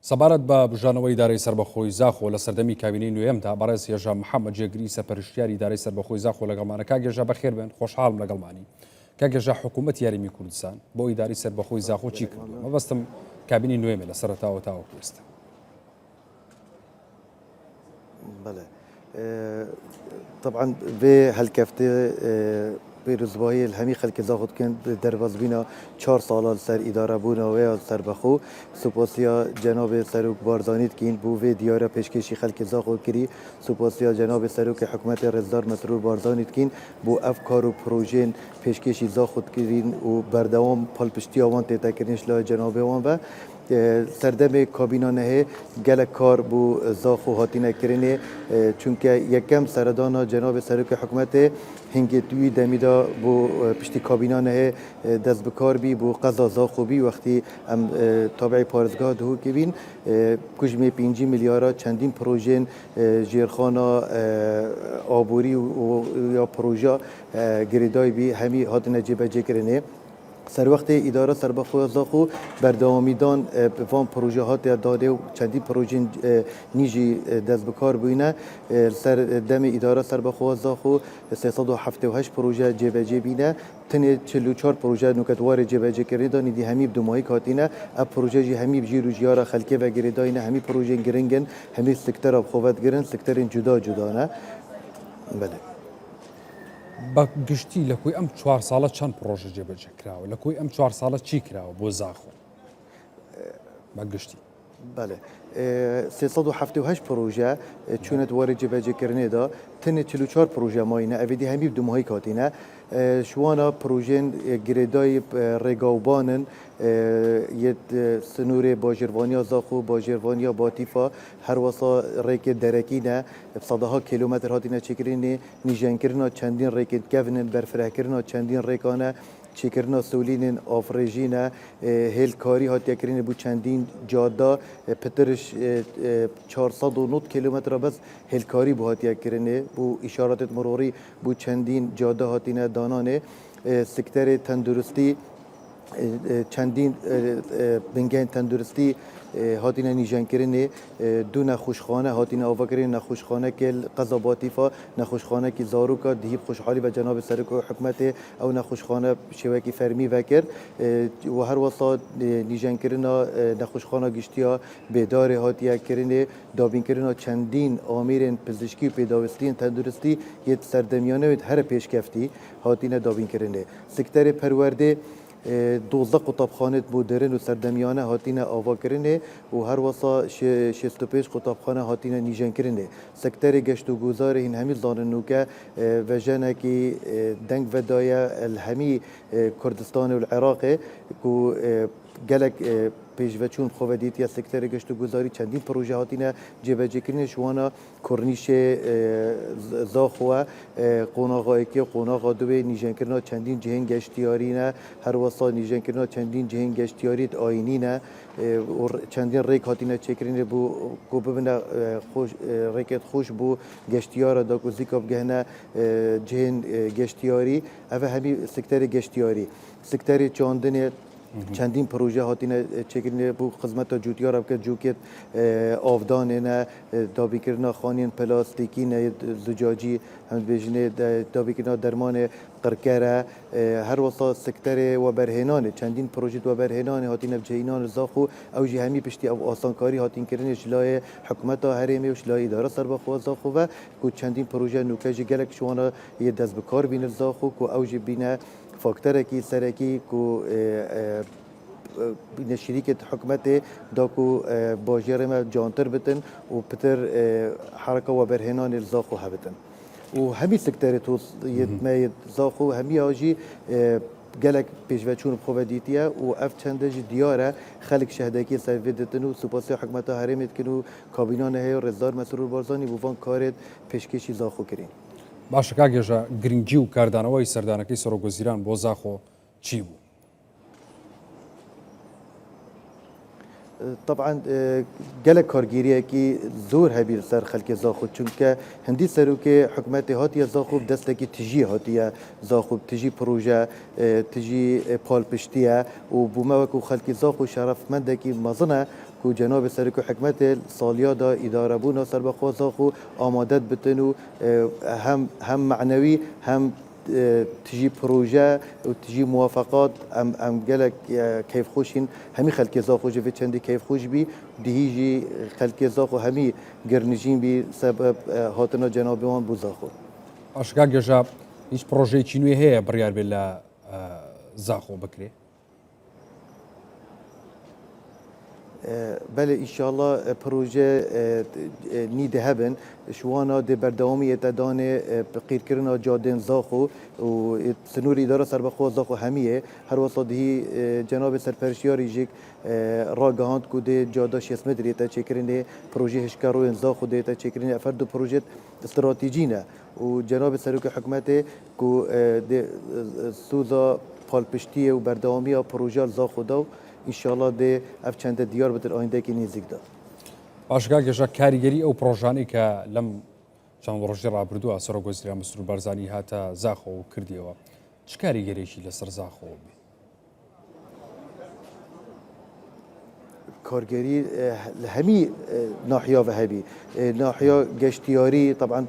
سەبارەت بە بژانەوەی دارایی سەربەخۆی زاخۆ لە سەردەمی کابینەی نوێیەمدا بەڕێز هێژە محەممەد جێگری سەرپەرشتیاری دارایی سەربەخۆی زاخۆ لەگەڵمانە کاگێژە بەخێر بن خۆشحاڵم لەگەڵمانی کاگێژە حکوومەت یاریمی کوردستان بۆ ئیداری سەربەخۆی زاخۆ چی کردو مەبەستم کابینی نوێمە لە سەرەتاوە تاوە کوێستە. بله طبعا به هالكفته پیروزبایی همی خلک زاخود کن در وزبینا 4 سال سر اداره بونا و سر بخو سپاسیا جناب سروک بارزانیت کین بو و دیاره پیشکشی خلک زاخود کری سپاسیا جناب سروک حکومت رزدار مسرور بارزانیت کین بو افکار و پروژین پیشکشی زاخود کرین و بردوام پالپشتی آوان تکرینش لا جناب وان و سردم کابینانه گل کار بو زاخو هاتینه کرینه چونکه یکم سردانا جناب سروک حکومت هنگی توی دمیدا بو پشتی کابینانه دست بکار بی بو قضا زاخو بی وقتی ام تابع پارزگاه دهو که بین کجمه 5 میلیارد چندین پروژین جیرخانا آبوری و یا پروژه گریدای بی همی هاتینه جبه کرینه سر وقت اداره سربخو زاخو بردوامیدان وان پروژه هات داده و چندی پروژه نیجی دست بکار بینه سر دم اداره سربخو زاخو 378 پروژه جبجه بینه تنه 44 پروژه نکتوار جبجه کرده نیدی همی بدمایی کاتینه اب پروژه جی همی بجی روجیارا خلکه و گریداینه همی پروژه گرنگن همی سکتر اب خوبت گرن سکترین جدا جدا نه بله بە گشتی لە کوی ئەم 4 ساڵە چەند پرۆژە جێبەجێ کراوە لە کوی ئەم 4 ساڵە چی کراوە بۆ زاخۆ بە گشتی بله 378 پروژه چونت وارد جبهه کرنه دا تن 44 پروژه ماینه اویدی همی بدو ماهی کاتینه شوانا پروژه گریدای رگاوبانن یه سنور باجروانیا زاخو باجروانیا باتیفا هر واسا ریک درکینه بصدها کیلومتر هاتینه چکرینه نیجن کرنا چندین ریک کفنن برفره کرنا چندین ریکانه چیکرنا سولین آفریجینه هیل کاری هات یکرین بو چندین جاده پترش 409 کیلومتر بس هیل کاری بو هات یکرینه بو اشارات مروری بو چندین جاده هاتینه دانانه سکتر تندرستی چندین بنگین تندرستی هاتینه نیجان کرنه دو نخوشخانه هاتینه آوکرین نخوشخانه که قضاباتیفا نخوشخانه که زاروکا دهیب خوشحالی و جناب سرک حکومت او نخوشخانه شوکی فرمی وکر و هر وسط نیجان کرنه نخوشخانه گشتیا بیدار هاتیه کرنه دابین کرنه چندین آمیرین پزشکی و پیداوستی تندرستی یه سردمیانه و هر پیشکفتی هاتینه دابین کرنه سکتر پرورده 12 قطبخانه بودرن و سردمیانه هاتینه آوا کرنه و هر واسا 65 قطبخانه هاتینه نیجن کرنه سکتر گشت و گذار این همی زاننو که و جنه که دنگ و دایا الهمی کردستان و العراق که گلک پیشوچون خوادیت یا سکتر گشت و گذاری چندین پروژه هاتینه جبهه کرنه شوانا کرنیش زاخوه قوناغایی که قوناغا دوی نیجن کرنا چندین جهن گشتیاری نه هر واسا نیجن کرنا چندین جهن گشتیاریت آینی نه و چندین ریک هاتینه چکرینه بو کو ببینه خوش ریکت خوش بو گشتیار دا کو زیکاب گهنه جهن گشتیاری اوه همی سکتر گشتیاری سکتر چاندن چندین پروژه هاتینه چکرینه بو خدمت جوتیار اب که جوکت آفدان نه دابی کرنا خانین پلاستیکی نه زجاجی هم بجنه دابی کرنا درمان قرکره هر وسط سکتر و برهنانه چندین پروژه و برهنانه هاتینه بجینان زاخو او جی همی پشتی او آسانکاری هاتین کرنه شلای حکومت هرمی و شلای اداره سربخو زاخو و کو چندین پروژه نوکج گلک شوانا یه دست بکار بین زاخو کو او جی بینه فاکتور کی سرکی کو بین شریکت حکومت داکو باجر ما جانتر بتن و پتر حرکه و برهنان زاخو هبتن و همی سکتر توس یتمای زاخو همی آجی گلک پیشوچون خوادیتیه و اف چندج دیاره خلق شهدکی سویدتن و سپاسی حکومت هرمت کنو کابینان هی رزدار مسرور بارزانی بوفان کارت پیشکشی زاخو کرین باشە کاگێژە گرنگی و کاردانەوەی سەردانەکەی سەرۆکوەزیران بۆ زاخۆ چی بوو؟ طبعا گلک کارگیریه که زور هبیر سر خلک زاخو چونکه هندی سروک حکومت هاتی زاخو دسته که تجی هاتی زاخو تجی پروژه تجی پالپشتیه و بومه وکو خلک زاخو شرفمنده که مزنه کو جناب سرک حکمت سالیا دا اداره بونا سر بخوا زاخو آمادت بتنو هم معنوی هم تجي بروجا وتجي موافقات ام قالك كيف خوشين همي خلك زاخو جفت شندي كيف خوش بي دهيجي خلك زاخو همي قرنجين بي سبب هاتنا جنابوان بو زاخو ئاشکا گەژە هیچ پرۆژەیەکی نوێ هەیە بڕیار بێت لە زاخۆ بکرێ. بله ان شاء الله پروژه نید هبن شوانا د برداومی تدان قیر کرنا جادن زاخو و سنور اداره سر بخوا زاخو همیه هر وصدی جناب سرپرشیاری جیک راگهاند کو د جادا 6 متری تا چکرینه پروژه هشکارو زاخو د تا چکرینه افرد پروژه استراتژیه و جناب سرک حکومت کو د سوزا پالپشتی و برداومی پروژه زاخو دو ئینشاءڵە دێ ئەف چەندە دیار بتر ئایندەکی نزیکدا. باشگا گەژە کاریگەری ئەو پرۆژانەی کە لەم چەند ڕۆژی ڕابردووە سەرۆکوەزیرە مسرور بارزانی هاتە زاخۆ و کردیەوە چ کاریگەرێکی لەسەر زاخۆ بێ؟ کارگری همی ناحیا و هبی ناحیا گشتیاری طبعا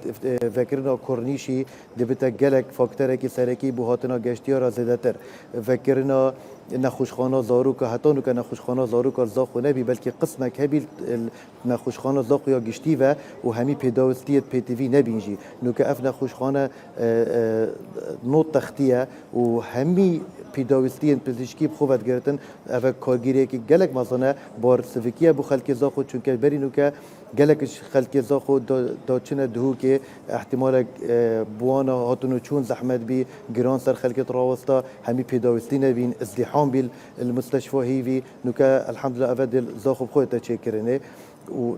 فکرنا کرنیشی دبته گلک فاکتورکی سرکی بو هاتنا گشتیار زیاده تر فکرنا نخوشخانه زارو که حتی نو که نخوشخانه زارو که زاخو نبی بلکه قسمک هبی نخوشخانه زاخو یا گشتی و همی پیداوستیت پی تی وی نبینجی نو که اف نخوشخانه نوت تختیه و همی پیداوستیان پزشکی بخواد گرفتن اوه کارگیری که گلک مثلا بار سفکیه بو خلک زاخو چون که برینو که گلک خلک زاخو دا چنه دهو که احتمال بوانا هاتونو چون زحمت بی گران سر خلک راوستا همی پیداوستی نبین ازدحام بیل المستشفى هیوی نو که الحمدلله اوه دل زاخو بخواد تا چه کرنه و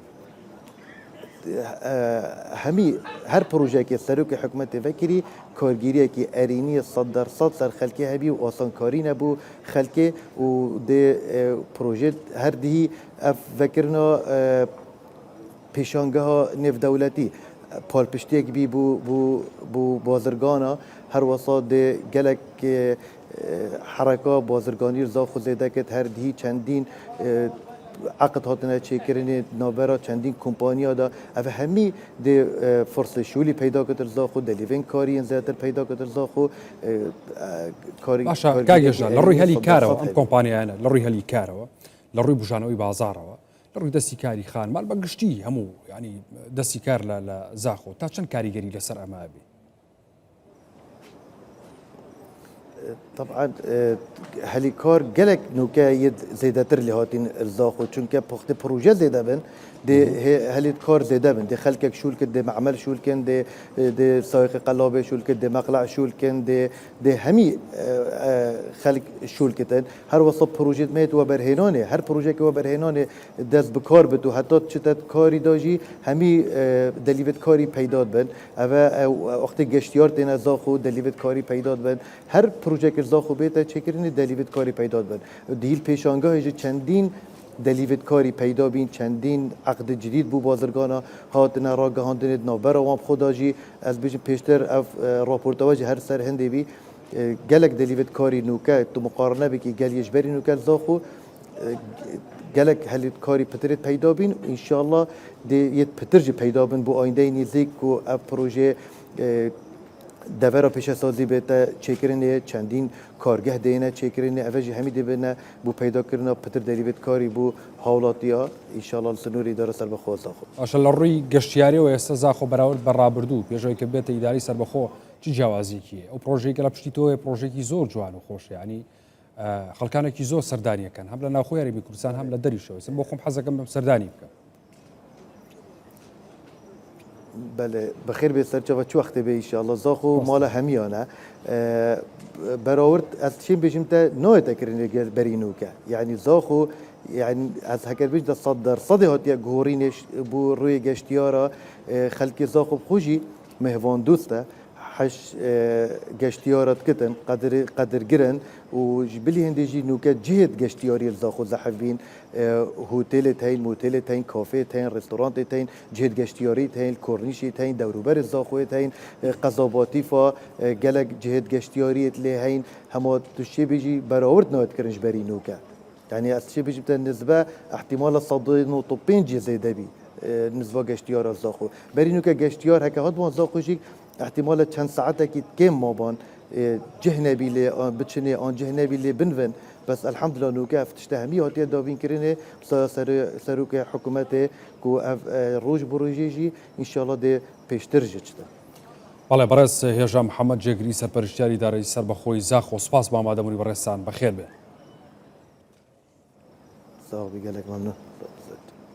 همی هر پروژه که سروک حکومت فکری کارگیری که ارینی 100% سر خلکی هبی و آسان کاری نبو خلکی و ده پروژه هر دهی فکرنا پیشانگه ها نف دولتی پالپشتی که بی بو بازرگانا هر وسط ده گلک حرکا بازرگانی زاخو زیده که هر دهی چندین عقد هاتنه چیکرینی نابرا چندین کمپانیا دا اوه همی ده فرصت شغلی پیدا کتر زاخو دلیوین کاری زیادتر پیدا کتر زاخو کاری باشا گاگجا لروی هلی کارو ام کمپانیا نه لروی هلی کارو لروی بوجانوی بازارو لروی دستی کاری خان مال بقشتی همو يعني دستی کار لا زاخو تا چند کاریگری لسر امابی طبعا هلیکار گلک نوکه زیادتر لهاتین الزاخو چون که پخت پروژه زیاده بن ده هلیکار زیاده بن ده خلکک شول کن ده معمل شول کن ده سایق قلابه شول کن ده مقلع شول کن ده همی خلک شول کتن هر وسط پروژه میت و برهنانه هر پروژه که و برهنانه دست بکار بتو حتی چتت کاری داجی همی دلیوت کاری پیدا بن او وقت گشتیار تن زاخو دلیوت کاری پیدا بن هر پروژه که زاخو بیت چکرینی دلیوت کاری پیدا بن دیل پیشانگاه چندین دلیوت کاری پیدا بین چندین عقد جدید بو بازرگانا هاتنا را گهاندن نوبر وام خداجی از بیش پیشتر اف راپورتاج هر سر هندی بی گلک دلیوت کاری نوکه تو مقارنه بکی گل یجبری نوکه زاخو گلک هلیت کاری پترت پیدا بین ان شاء الله دی یت پترج پیدا بین بو آینده نزدیک کو اف پروژه دورا پیش سازی بیت چکرینه چندین کارگه دینه چکرینه اوجی همی دیبنه بو پیدا کردن پتر دلیوت کاری بو حالاتیا ان شاء الله سنوری داره سر بخو زاخو اشال روی گشتیاری و است زاخو براورد برابردو پیشوی که بیت اداری سر بخو چی جوازی کیه او پروژه که لپشتی تو پروژه کی زور جوان و خوش یعنی خلکانه کی زور سردانی کن هم لنا خو یاری میکردستان هم لدری شو اسم بخوم حزکم سردانی بکن بله بخیر به سرچه و چه وقت به ان شاء الله زاخو مال همیانه براورد از چیم بجیم تا نوع تکرینه گل برینو که یعنی زاخو يعني از هكر بيج ده صدر صدي هاتيا غورينش بو روي گشتيارا خلق زاخو خوجي مهوان دوسته حش گشتیارات کتن قدر گرن و جبلی هندجی نوکه جهت گشتیاری زاخو زحفین هتل تاین موتل تاین کافه تاین رستوران تاین جهت گشتیاری تاین کورنیشی تاین دوروبر زاخو تاین قضاواتی فا گلک جهت گشتیاری له هین همه توشی بیجی برآورد نهاد کرنج بری نوکه يعني الشيء بيجي النسبة احتمال صدين وطبين جزء دبي نسبة گشتیار از داخل برینو که گشتیار هک هات وان زاخوشی احتمال چند ساعت کی کم مابان جهنبی لی بچنه آن جهنبی لی بنون بس الحمد لله نو که افتشتهمی هاتی داوین کرینه سر که حکومت کو روج بروجی ان شاء الله ده پیشتر جچته بەڵێ بەڕێز هێژا محەممەد جێگری سەرپەرشتیاری دارایی سربەخۆی زاخ و سپاس بە ئامادەبوونی بەڕێستان بەخێر بێ صاحبي قال لك ممنون